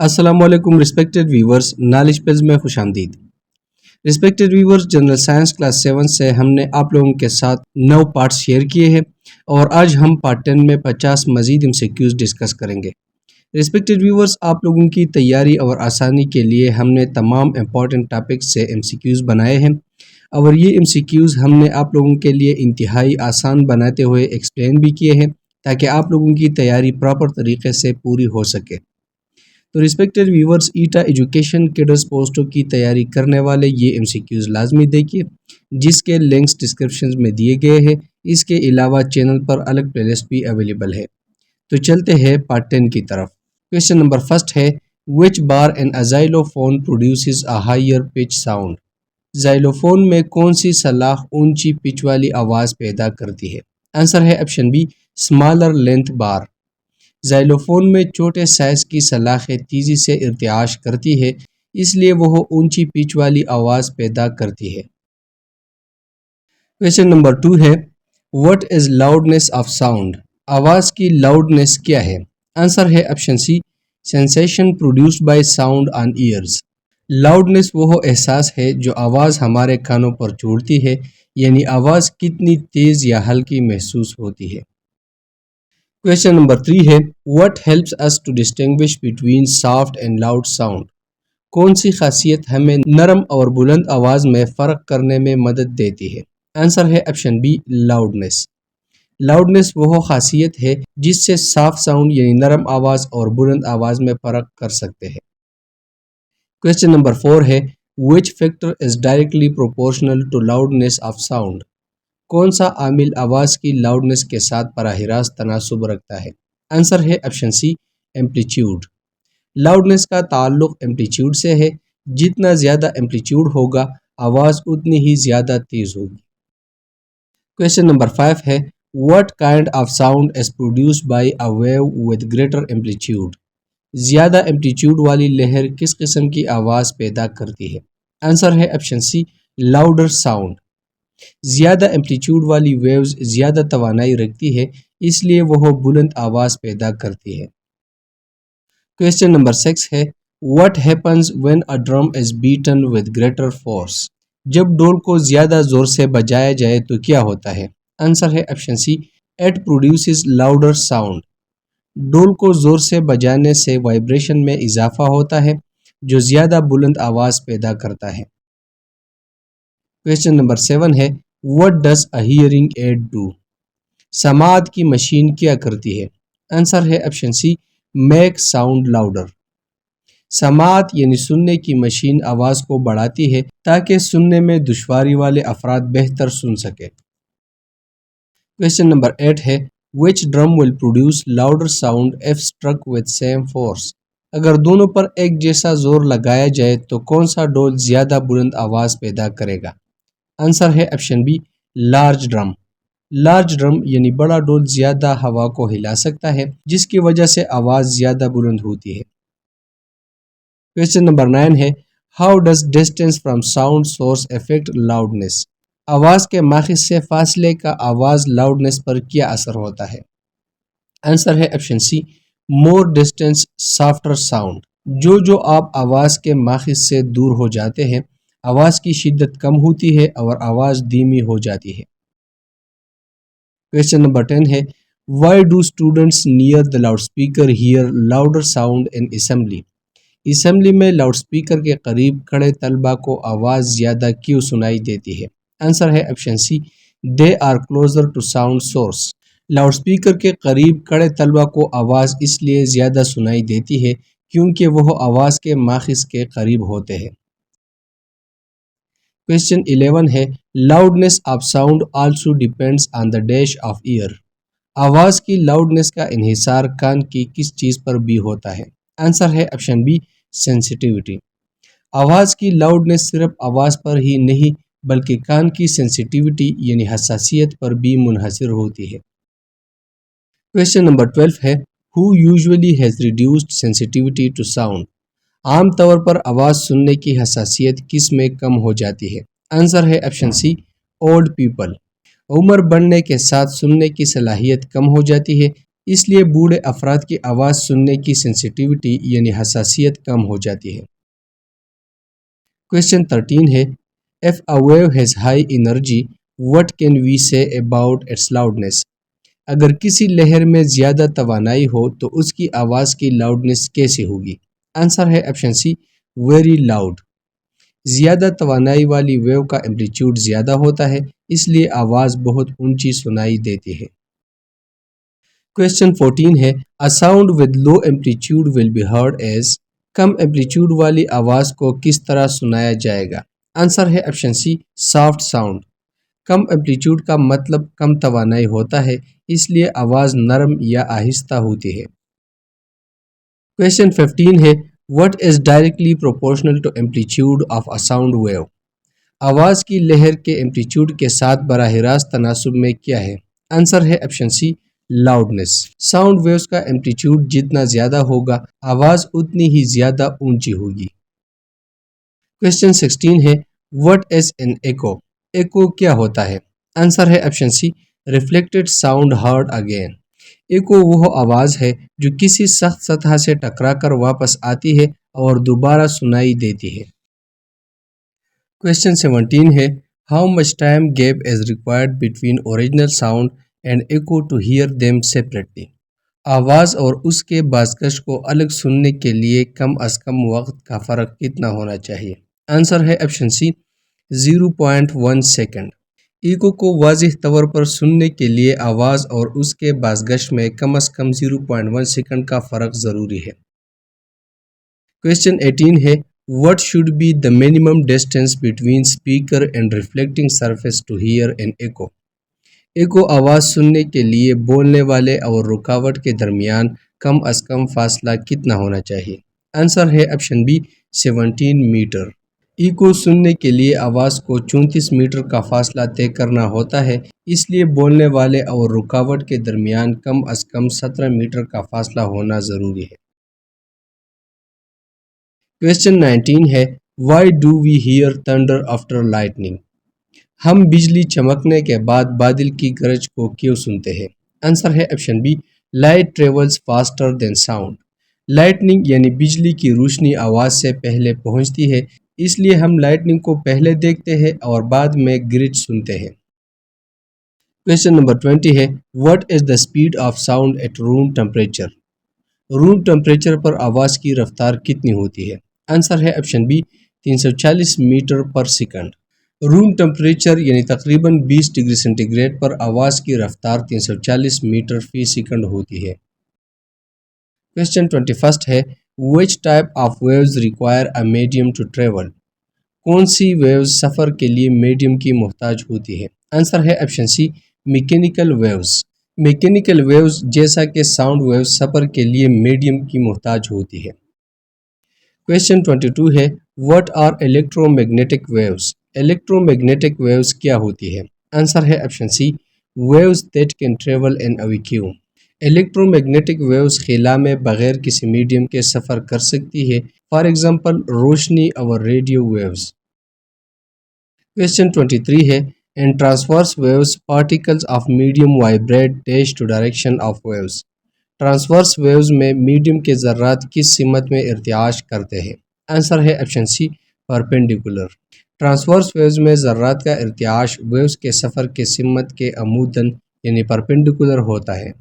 السلام علیکم respected viewers, knowledge Ps میں خوش آمدید۔ Respected viewers, general science class 7 سے ہم نے آپ لوگوں کے ساتھ 9 پارٹس شیئر کیے ہیں اور آج ہم پارٹ 10 میں 50 مزید MCQs ڈسکس کریں گے۔ ریسپیکٹڈ ویورز، آپ لوگوں کی تیاری اور آسانی کے لیے ہم نے تمام امپورٹنٹ ٹاپکس سے MCQs بنائے ہیں اور یہ MCQs ہم نے آپ لوگوں کے لیے انتہائی آسان بناتے ہوئے ایکسپلین بھی کیے ہیں تاکہ آپ لوگوں کی تیاری پراپر طریقے سے پوری ہو سکے۔ تو ریسپیکٹڈ ویورز، ایٹا ایجوکیشن کیڈرز پوسٹوں کی تیاری کرنے والے یہ MCQs لازمی دیکھیے جس کے لنکس ڈسکرپشن میں دیے گئے ہیں۔ اس کے علاوہ چینل پر الگ پلے لسٹ بھی اویلیبل ہے۔ تو چلتے ہیں پارٹ 10 کی طرف۔ کویسچن نمبر 1 ہے which bar in a xylophone produces a higher pitch sound؟ Xylophone میں کون سی سلاخ اونچی پچ والی آواز پیدا کرتی ہے؟ آنسر ہے option be, smaller length bar. Xylophone میں چھوٹے سائز کی سلاخیں تیزی سے ارتعاش کرتی ہے، اس لیے وہ اونچی پچ والی آواز پیدا کرتی ہے۔ کویسچن نمبر 2 ہے what is loudness of sound؟ آواز کی لاؤڈنس کیا ہے؟ آنسر ہے option C, sensation produced by sound on ears۔ Loudness وہ احساس ہے جو آواز ہمارے کانوں پر چھوڑتی ہے، یعنی آواز کتنی تیز یا ہلکی محسوس ہوتی ہے۔ کویسچن نمبر 3 ہے what helps us to distinguish between soft and loud sound؟ کون سی خاصیت ہمیں نرم اور بلند آواز میں فرق کرنے میں مدد دیتی ہے؟ آنسر ہے آپشن بی، لاؤڈنس۔ لاؤڈنس وہ خاصیت ہے جس سے صاف ساؤنڈ یعنی نرم آواز اور بلند آواز میں فرق کر سکتے ہیں۔ کویسچن نمبر 4 ہے which factor is directly proportional to loudness of sound؟ کون سا عامل آواز کی لاؤڈنس کے ساتھ براہ راست تناسب رکھتا ہے؟ آنسر ہے آپشن سی، ایمپلیٹیوڈ۔ لاؤڈنس کا تعلق ایمپلیٹیوڈ سے ہے، جتنا زیادہ ایمپلیٹیوڈ ہوگا آواز اتنی ہی زیادہ تیز ہوگی۔ کویسچن نمبر 5 ہے what kind of sound is produced by a wave with greater amplitude؟ زیادہ ایمپلیٹیوڈ والی لہر کس قسم کی آواز پیدا کرتی ہے؟ آنسر ہے آپشن سی، لاؤڈر ساؤنڈ۔ زیادہ ایمپلیٹیوڈ والی ویوز زیادہ توانائی رکھتی ہے، اس لیے وہ بلند آواز پیدا کرتی ہے۔ کویسچن نمبر 6 ہے what happens when a drum is beaten with greater force؟ جب ڈول کو زیادہ زور سے بجایا جائے تو کیا ہوتا ہے؟ آنسر ہے option C, it produces louder sound۔ ڈول کو زور سے بجانے سے وائبریشن میں اضافہ ہوتا ہے جو زیادہ بلند آواز پیدا کرتا ہے۔ کویسچن نمبر 7 ہے what does a hearing aid do؟ سماعت کی مشین کیا کرتی ہے؟ آنسر ہے option C, make sound louder۔ سماعت یعنی سننے کی مشین آواز کو بڑھاتی ہے تاکہ سننے میں دشواری والے افراد بہتر سن سکے۔ کویسچن نمبر 8 ہے which drum will produce louder sound if struck with same force؟ اگر دونوں پر ایک جیسا زور لگایا جائے تو کون سا ڈول زیادہ بلند آواز پیدا کرے گا؟ آنسر ہے option be, large drum. Large drum یعنی بڑا ڈول زیادہ ہوا کو ہلا سکتا ہے جس کی وجہ سے آواز زیادہ بلند ہوتی ہے۔ کویسچن نمبر 9 ہے how does distance from sound source affect loudness؟ آواز کے ماخذ سے فاصلے کا آواز لاؤڈنس پر کیا اثر ہوتا ہے؟ آنسر ہے option C, more distance softer sound۔ جو آپ آواز کے ماخذ سے دور ہو جاتے ہیں آواز کی شدت کم ہوتی ہے اور آواز دھیمی ہو جاتی ہے۔ کویسچن نمبر 10 ہے why do students near the loudspeaker hear louder sound in assembly؟ Assembly میں لاؤڈ سپیکر کے قریب کھڑے طلبہ کو آواز زیادہ کیوں سنائی دیتی ہے؟ آنسر ہے option C, they are closer to sound source۔ Loud speaker کے قریب کھڑے طلبہ کو آواز اس لیے زیادہ سنائی دیتی ہے کیونکہ وہ آواز کے ماخذ کے قریب ہوتے ہیں۔ کویسچن 11 ہے loudness of sound also depends on the dash of ear۔ آواز کی لاؤڈنس کا انحصار کان کی کس چیز پر بھی ہوتا ہے؟ آنسر ہے آپشن بی، سینسیٹیوٹی۔ آواز کی لاؤڈنس صرف آواز پر ہی نہیں بلکہ کان کی سینسیٹیوٹی یعنی حساسیت پر بھی منحصر ہوتی ہے۔ کویسچن نمبر 12 ہے who usually has reduced sensitivity to sound؟ عام طور پر آواز سننے کی حساسیت کس میں کم ہو جاتی ہے؟ آنسر ہے آپشن سی، اولڈ پیپل۔ عمر بڑھنے کے ساتھ سننے کی صلاحیت کم ہو جاتی ہے اس لیے بوڑھے افراد کی آواز سننے کی سینسیٹیوٹی یعنی حساسیت کم ہو جاتی ہے۔ کویشچن 13 ہے If a wave has high energy, what can we say about its loudness؟ اگر کسی لہر میں زیادہ توانائی ہو تو اس کی آواز کی لاؤڈنس کیسے ہوگی؟ آنسر ہے آپشن سی ویری لاؤڈ۔ زیادہ توانائی والی ویو کا ایمپلیٹیوڈ زیادہ ہوتا ہے، اس لیے آواز بہت اونچی سنائی دیتی ہے۔ کویشچن 14 ہے A sound with low amplitude will be heard as۔ Come amplitude والی آواز کو کس طرح سنایا جائے گا؟ آنسر ہے آپشن سی سافٹ ساؤنڈ۔ کم ایمپلیٹیوڈ کا مطلب کم توانائی ہوتا ہے، اس لیے آواز نرم یا آہستہ ہوتی ہے۔ کویشچن 15 ہے What is directly proportional to amplitude of a sound wave؟ آواز کی لہر کے ایمپلیٹیوڈ کے ساتھ براہ راست تناسب میں کیا ہے؟ آنسر ہے option C loudness. Sound waves کا ایمپلیٹیوڈ جتنا زیادہ ہوگا، آواز اتنی ہی زیادہ اونچی ہوگی۔ کویشچن 16 ہے What is an echo؟ Eco کیا ہوتا ہے؟ آنسر ہے آپشن سی reflected sound hard again. Eco وہ آواز ہے جو کسی سخت سطح سے ٹکرا کر واپس آتی ہے اور دوبارہ سنائی دیتی ہے۔ کویشچن 17 ہے How much time gap is required between original sound and echo to hear them separately؟ آواز اور اس کے بازگشت کو الگ سننے کے لیے کم از کم وقت کا فرق کتنا ہونا چاہیے؟ آنسر ہے آپشن سی 0.1 سیکنڈ۔ ایکو کو واضح طور پر سننے کے لیے آواز اور اس کے بازگشت میں کم از کم 0.1 سیکنڈ کا فرق ضروری ہے۔ کویشچن 18 ہے What should be the minimum distance between speaker and reflecting surface to hear an echo؟ Eco آواز سننے کے لیے بولنے والے اور رکاوٹ کے درمیان کم از کم فاصلہ کتنا ہونا چاہیے؟ آنسر ہے آپشن بی 17 میٹر۔ ایکو سننے کے لیے آواز کو 34 میٹر کا فاصلہ طے کرنا ہوتا ہے، اس لیے بولنے والے اور رکاوٹ کے درمیان کم از کم 17 میٹر کا فاصلہ ہونا ضروری ہے۔ کویشچن 19 ہے Why do we hear thunder after lightning؟ ہم بجلی چمکنے کے بعد بادل کی گرج کو کیوں سنتے ہیں؟ آنسر ہے option be light travels faster than sound. Lightning یعنی بجلی کی روشنی آواز سے پہلے پہنچتی ہے، اس لیے ہم لائٹننگ کو پہلے دیکھتے ہیں اور بعد میں گرج سنتے ہیں۔ کویشچن نمبر 20 ہے What is the speed of sound at room temperature؟ Room temperature پر آواز کی رفتار کتنی ہوتی ہے؟ آنسر ہے option B 340 metre per second. Room temperature یعنی تقریباً 20 ڈگری سینٹی گریڈ پر آواز کی رفتار 340 میٹر فی سیکنڈ ہوتی ہے۔ کویشچن 21 ہے Which type of waves require a medium to travel؟ کون سی ویوز سفر کے لیے میڈیم کی محتاج ہوتی ہے؟ آنسر ہے option C mechanical waves. Mechanical waves جیسا کہ ساؤنڈ ویوز سفر کے لیے میڈیم کی محتاج ہوتی ہے۔ کویشچن 22 ہے What are electromagnetic waves؟ Electromagnetic waves کیا ہوتی ہے؟ آنسر ہے option C waves that can travel in a vacuum۔ Electromagnetic waves خلا میں بغیر کسی میڈیم کے سفر کر سکتی ہے، فار ایگزامپل روشنی اور ریڈیو ویوز۔ کویشچن 23 ہے In transverse waves, particles of medium vibrate dash to direction of waves۔ Transverse waves میں میڈیم کے ذرات کس سمت میں ارتعاش کرتے ہیں؟ آنسر ہے option C perpendicular. Transverse waves میں ذرات کا ارتعاش ویوز کے سفر کے سمت کے عموداً یعنی پرپینڈیکولر ہوتا ہے۔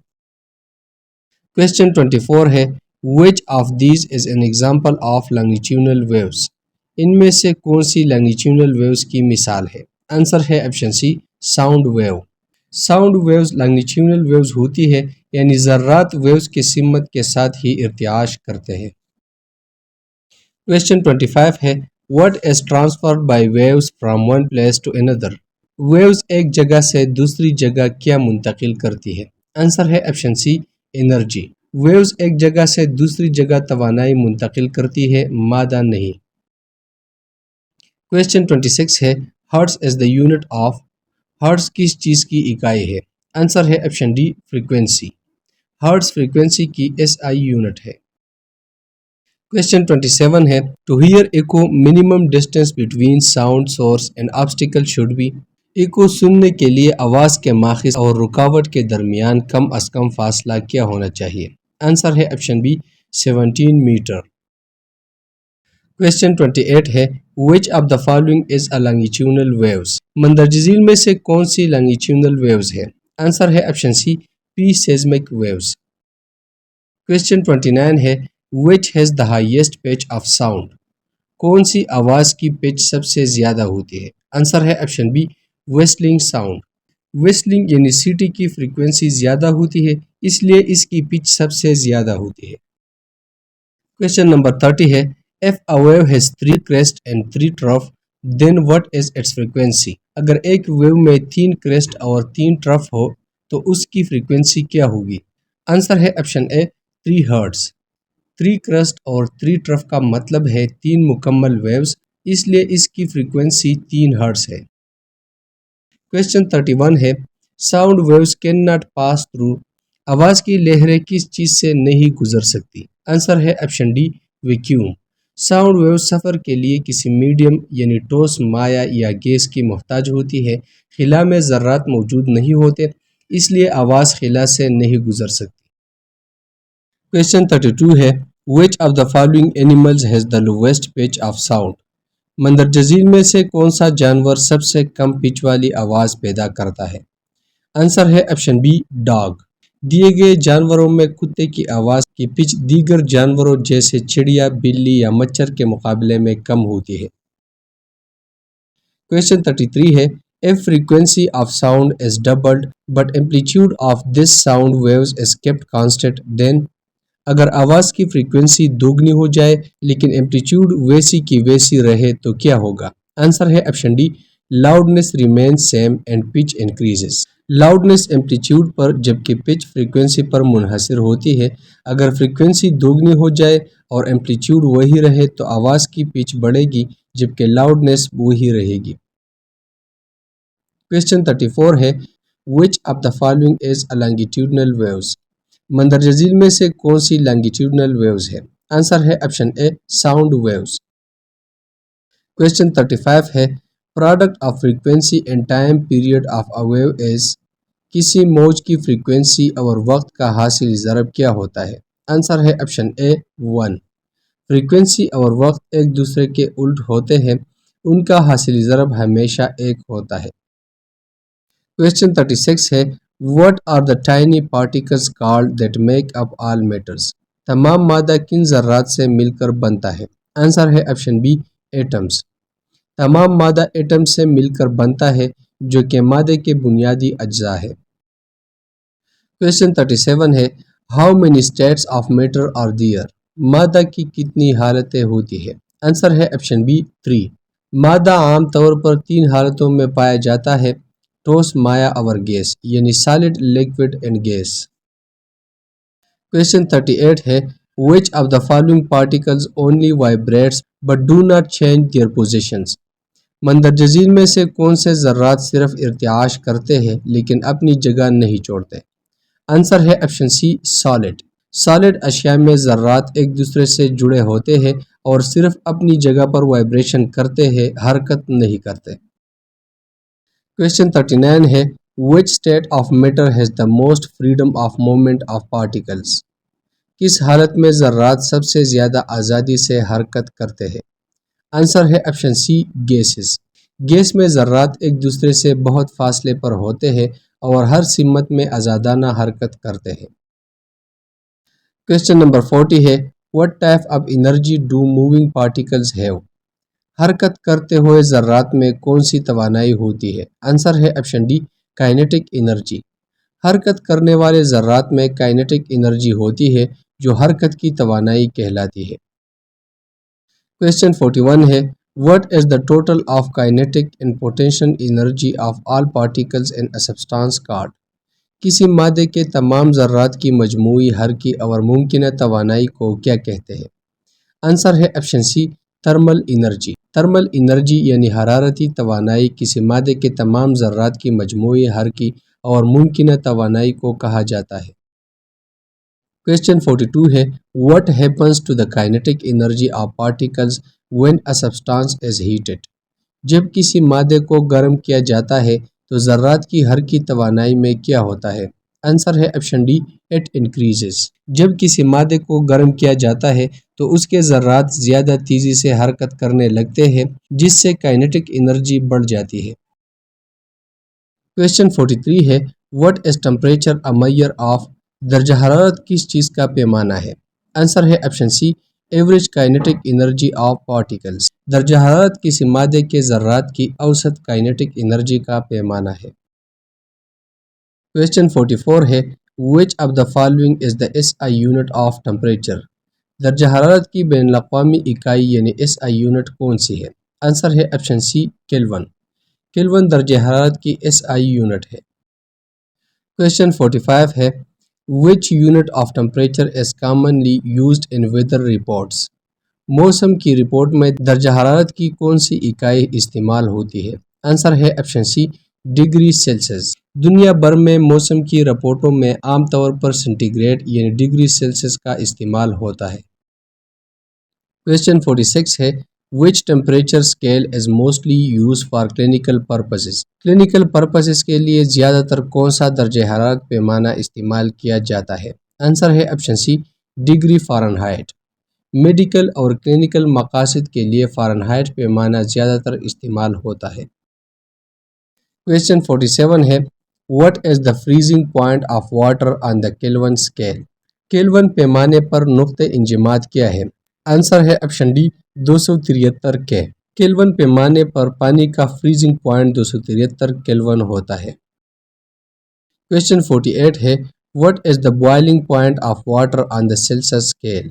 کویشچن 24 ہے Which of these is an example of longitudinal waves؟ ان میں سے کون سی longitudinal waves کی مثال ہے؟ آنسر ہے option C sound wave. Sound waves longitudinal waves ہوتی ہے، یعنی ذرات ویوز کی سمت کے ساتھ ہی ارتعاش کرتے ہیں۔ کویشچن 25 ہے What is transferred by waves from one place to another؟ Waves ایک جگہ سے دوسری جگہ کیا منتقل کرتی ہے؟ آنسر ہے آپشن سی انرجی۔ ویوز ایک جگہ سے دوسری جگہ توانائی منتقل کرتی ہے، مادہ نہیں۔ کویشچن 26 ہے hertz is the unit of. Hertz کس چیز کی اکائی ہے؟ آنسر ہے option D frequency. Hertz frequency کی ایس آئی یونٹ ہے۔ کویشچن 27 ہے to hear echo minimum distance between sound source and obstacle should be. ای کو سننے کے لیے آواز کے ماخذ اور رکاوٹ کے درمیان کم از کم فاصلہ کیا ہونا چاہیے؟ آنسر ہے آپشن بی 17 میٹر۔ کویسچن 28 ہے which of the following is a longitudinal waves؟ مندرجہ ذیل میں سے کون سی longitudinal waves ہے؟ آنسر ہے آپشن سی پی seismic waves۔ کویسچن 29 ہے which has the highest pitch of sound؟ کون سی آواز کی پچ سب سے زیادہ ہوتی ہے؟ آنسر ہے آپشن بی ویسلنگ ساؤنڈ۔ ویسلنگ یعنی سیٹی کی فریکوینسی زیادہ ہوتی ہے، اس لیے اس کی پچ سب سے زیادہ ہوتی ہے۔ کویسچن نمبر 30 ہے if a wave has 3 crest and 3 trough then what is its frequency؟ اگر ایک ویو میں 3 کریسٹ اور 3 ٹرف ہو تو اس کی فریکوینسی کیا ہوگی؟ آنسر ہے آپشن اے 3 ہرٹز۔ 3 کرسٹ اور 3 ٹرف کا مطلب ہے 3 مکمل ویوز، اس لیے اس کی فریکوینسی 3 ہرٹز ہے۔ کویسچن 31 ہے sound waves can not pass through? آواز کی لہریں کس چیز سے نہیں گزر سکتی؟ آنسر ہے option D vacuum. Sound waves سفر کے لیے کسی میڈیم یعنی ٹھوس مائع یا گیس کی محتاج ہوتی ہے۔ خلا میں ذرات موجود نہیں ہوتے، اس لیے آواز خلا سے نہیں گزر سکتی۔ کویسچن 32 ہے which of the following animals has the lowest pitch of sound؟ مندرجہ ذیل میں سے کون سا جانور سب سے کم پچ والی آواز پیدا کرتا ہے؟ آنسر ہے آپشن بی ڈاگ۔ دیے گئے جانوروں میں کتے کی آواز کی پچ دیگر جانوروں جیسے چڑیا، بلی یا مچھر کے مقابلے میں کم ہوتی ہے۔ کویسچن 33 ہے if frequency of sound is doubled but amplitude of this sound waves is kept constant then؟ اگر آواز کی فریکوینسی دوگنی ہو جائے لیکن ایمپلیٹیوڈ ویسی کی ویسی رہے تو کیا ہوگا؟ آنسر ہے option D loudness remains same and pitch increases. Loudness amplitude پر جبکہ پچ فریکوینسی پر منحصر ہوتی ہے۔ اگر فریکوینسی دوگنی ہو جائے اور ایمپلیٹیوڈ وہی رہے تو آواز کی پچ بڑھے گی جبکہ لاؤڈنس وہی رہے گی۔ کویسچن 34 ہے which of the following is a longitudinal waves؟ مندرجہ ذیل میں سے کون سی لانگیٹیوڈنل ویوز ہے؟ آنسر ہے option A sound waves. Question 35 ہے product of frequency and time period of a wave is? کسی موج کی فریکوینسی اور وقت کا حاصل ضرب کیا ہوتا ہے؟ آنسر ہے آپشن اے 1۔ فریکوینسی اور وقت ایک دوسرے کے الٹ ہوتے ہیں، ان کا حاصل ضرب ہمیشہ ایک ہوتا ہے۔ کویسچن 36 ہے What are the tiny particles called that make up all matters؟ تمام مادہ کن ذرات سے مل کر بنتا ہے؟ آنسر ہے آپشن بی ایٹمز۔ تمام مادہ ایٹم سے مل کر بنتا ہے جو کہ مادے کے بنیادی اجزاء ہے۔ کویسچن 37 ہے How many states of matter are there؟ مادہ کی کتنی حالتیں ہوتی ہے؟ آنسر ہے آپشن بی 3۔ مادہ عام طور پر 3 حالتوں میں پایا جاتا ہے، ٹھوس، مائع اور گیس، یعنی solid, liquid and gas. Question 38 ہے which of the following particles only vibrates but do not change their positions؟ مندرجہ ذیل میں سے کون سے ذرات صرف ارتعاش کرتے ہیں لیکن اپنی جگہ نہیں چھوڑتے؟ آنسر ہے آپشن سی سالڈ۔ سالڈ اشیاء میں ذرات ایک دوسرے سے جڑے ہوتے ہیں اور صرف اپنی جگہ پر وائبریشن کرتے ہیں، حرکت نہیں کرتے۔ کویسچن 39 ہے which state of matter has the most freedom of movement of particles؟ کس حالت میں ذرات سب سے زیادہ آزادی سے حرکت کرتے ہیں؟ آنسر ہے آپشن سی گیسز۔ گیس میں ذرات ایک دوسرے سے بہت فاصلے پر ہوتے ہیں اور ہر سمت میں آزادانہ حرکت کرتے ہیں۔ کویسچن نمبر 40 ہے what type of energy do moving particles have؟ حرکت کرتے ہوئے ذرات میں کون سی توانائی ہوتی ہے؟ آنسر ہے آپشن ڈی کائنیٹک انرجی۔ حرکت کرنے والے ذرات میں کائنیٹک انرجی ہوتی ہے جو حرکت کی توانائی کہلاتی ہے۔ کویسچن 41 ہے what is the total of kinetic and potential energy of all particles in a substance called؟ کسی مادے کے تمام ذرات کی مجموعی حرکی اور ممکنہ توانائی کو کیا کہتے ہیں؟ آنسر ہے option C thermal energy. Thermal energy یعنی حرارتی توانائی کسی مادے کے تمام ذرات کی مجموعی حرکی اور ممکنہ توانائی کو کہا جاتا ہے۔ کویسچن 42 ہے what happens to the kinetic energy of particles when a substance is heated؟ جب کسی مادے کو گرم کیا جاتا ہے تو ذرات کی حرکت کی توانائی میں کیا ہوتا ہے؟ آنسر ہے آپشن ڈی، اٹ انکریزز۔ جب کسی مادے کو گرم کیا جاتا ہے تو اس کے ذرات زیادہ تیزی سے حرکت کرنے لگتے ہیں جس سے کائنیٹک انرجی بڑھ جاتی ہے۔ کویسچن 43 ہے، what is temperature a measure of? درجہ حرارت کس چیز کا پیمانہ ہے؟ آنسر ہے option C, average kinetic energy of particles. درجہ حرارت کسی مادے کے ذرات کی اوسط کائنیٹک انرجی کا پیمانہ ہے۔ کویسچن 44 ہے، which of the following is the SI unit of temperature؟ درجہ حرارت کی بین الاقوامی اکائی یعنی SI یونٹ کون سی ہے؟ آنسر ہے آپشن سی، کیلون۔ کیلون درجہ حرارت کی SI یونٹ ہے۔ کویسچن 45 ہے، which unit of temperature is commonly used in weather reports؟ موسم کی رپورٹ میں درجہ حرارت کی کون سی اکائی استعمال ہوتی ہے؟ آنسر ہے آپشن سی، ڈگری سیلسیس۔ دنیا بھر میں موسم کی رپورٹوں میں عام طور پر سینٹی گریڈ یعنی ڈگری سیلسیس کا استعمال ہوتا ہے۔ کویسچن 46 ہے، which temperature scale is mostly used for clinical purposes؟ Clinical purposes کے لیے زیادہ تر کون سا درجہ حرارت پیمانہ استعمال کیا جاتا ہے؟ آنسر ہے آپشن سی، ڈگری فارنہائٹ۔ میڈیکل اور کلینکل مقاصد کے لیے فارنہائٹ پیمانہ زیادہ تر استعمال ہوتا ہے۔ کویسچن 47 ہے، what is the freezing point of water on the Kelvin scale؟ Kelvin پیمانے پر نقطہ انجماد کیا ہے؟ آنسر ہے آپشن ڈی، 273 کے۔ کیلون پیمانے پر پانی کا فریزنگ پوائنٹ 273 کیلون ہوتا ہے۔ کویسچن 48 ہے، what is the boiling point of water on the Celsius scale؟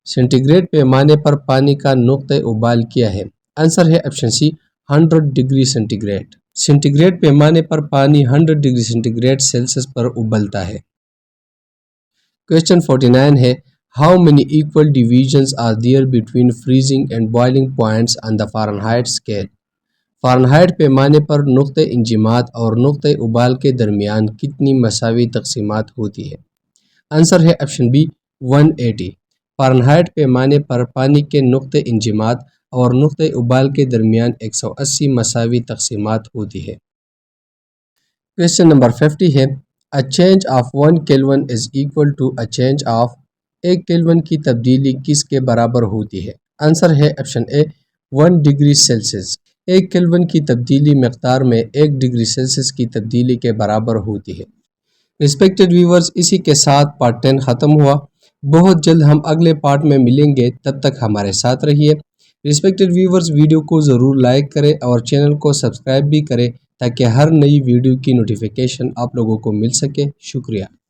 Centigrade پیمانے پر پانی کا نقطہ ابال کیا ہے؟ آنسر ہے option C, 100 degree centigrade. Centigrade پیمانے پر پانی 100 ڈگری سینٹی گریڈ سیلسیس پر ابلتا ہے۔ کویسچن 49 ہے، how many equal divisions are there between freezing and boiling points on the Fahrenheit scale? Fahrenheit پیمانے پر نقطہ انجماد اور نقطہ ابال کے درمیان کتنی مساوی تقسیمات ہوتی ہے؟ آنسر ہے آپشن بی، 180۔ فارنہائٹ پیمانے پر پانی کے نقطہ انجماد اور نقطہ ابال کے درمیان 180 مساوی تقسیمات ہوتی ہے۔ کویسچن نمبر 50 ہے، A change of 1 Kelvin is equal to a change of؟ ایک کیلون کی تبدیلی کس کے برابر ہوتی ہے؟ آنسر ہے آپشن اے، 1 ڈگری سیلسیس۔ ایک کیلون کی تبدیلی مقدار میں 1 ڈگری سیلسیس کی تبدیلی کے برابر ہوتی ہے۔ ریسپیکٹڈ ویورز، اسی کے ساتھ پارٹ 10 ختم ہوا۔ بہت جلد ہم اگلے پارٹ میں ملیں گے، تب تک ہمارے ساتھ رہیے۔ ریسپیکٹڈ ویورز، ویڈیو کو ضرور لائک کریں اور چینل کو سبسکرائب بھی کریں تاکہ ہر نئی ویڈیو کی نوٹیفیکیشن آپ لوگوں کو مل سکے۔ شکریہ۔